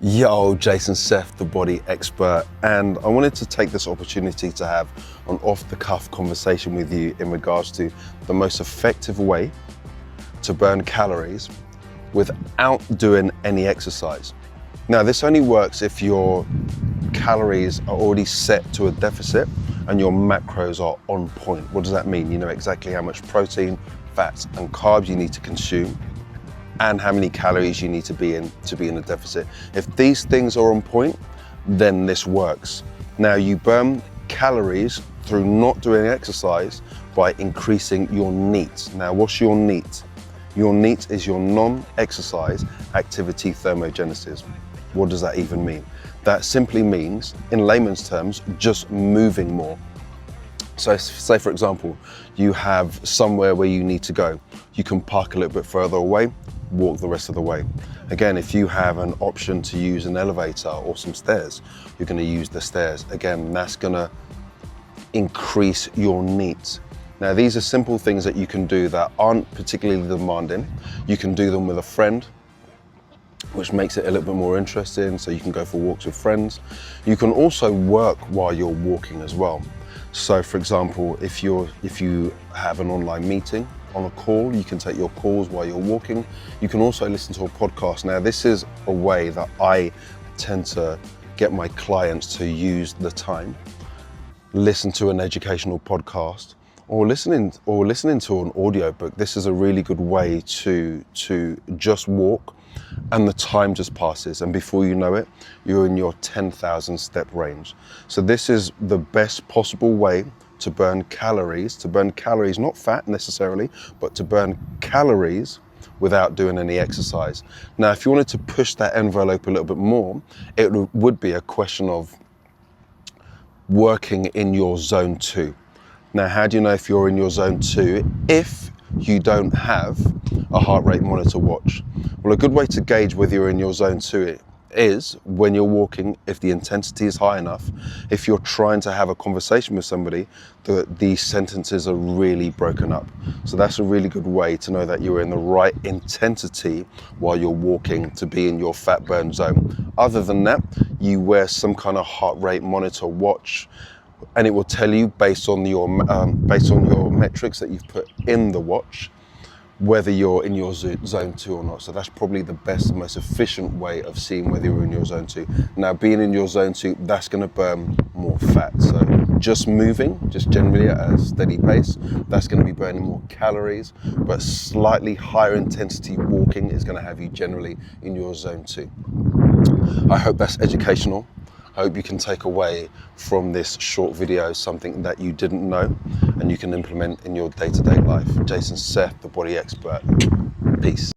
Yo, Jason Seth, the body expert, and I wanted to take this opportunity to have an off-the-cuff conversation with you in regards to the most effective way to burn calories without doing any exercise. Now, this only works if your calories are already set to a deficit and your macros are on point. What does that mean? You know exactly how much protein, fats, and carbs you need to consume, and how many calories you need to be in a deficit. If these things are on point, then this works. Now, you burn calories through not doing exercise by increasing your NEAT. Now, what's your NEAT? Your NEAT is your non-exercise activity thermogenesis. What does that even mean? That simply means, in layman's terms, just moving more. So say, for example, you have somewhere where you need to go. You can park a little bit further away, walk the rest of the way. Again, if you have an option to use an elevator or some stairs, you're going to use the stairs. Again, that's going to increase your NEAT. Now, these are simple things that you can do that aren't particularly demanding. You can do them with a friend, which makes it a little bit more interesting, so you can go for walks with friends. You can also work while you're walking as well. So for example, if you have an online meeting on a call, you can take your calls while you're walking. You can also listen to a podcast. Now, this is a way that I tend to get my clients to use the time. Listen to an educational podcast or listening to an audiobook. This is a really good way to just walk, and the time just passes, and before you know it, you're in your 10,000 step range. So this is the best possible way to burn calories, not fat necessarily, but to burn calories without doing any exercise. Now, if you wanted to push that envelope a little bit more, it would be a question of working in your zone 2. Now, how do you know if you're in your zone 2 if you don't have a heart rate monitor watch? Well, a good way to gauge whether you're in your zone 2 is when you're walking, if the intensity is high enough, if you're trying to have a conversation with somebody, these sentences are really broken up. So that's a really good way to know that you're in the right intensity while you're walking to be in your fat burn zone. Other than that, you wear some kind of heart rate monitor watch, and it will tell you based on your metrics that you've put in the watch whether you're in your zone 2 or not. So that's probably the best, most efficient way of seeing whether you're in your zone 2. Now, being in your zone 2, that's going to burn more fat. So just moving, just generally at a steady pace, that's going to be burning more calories, but slightly higher intensity walking is going to have you generally in your zone 2. I hope that's educational. I hope you can take away from this short video something that you didn't know and you can implement in your day-to-day life. Jason Seth, the body expert. Peace.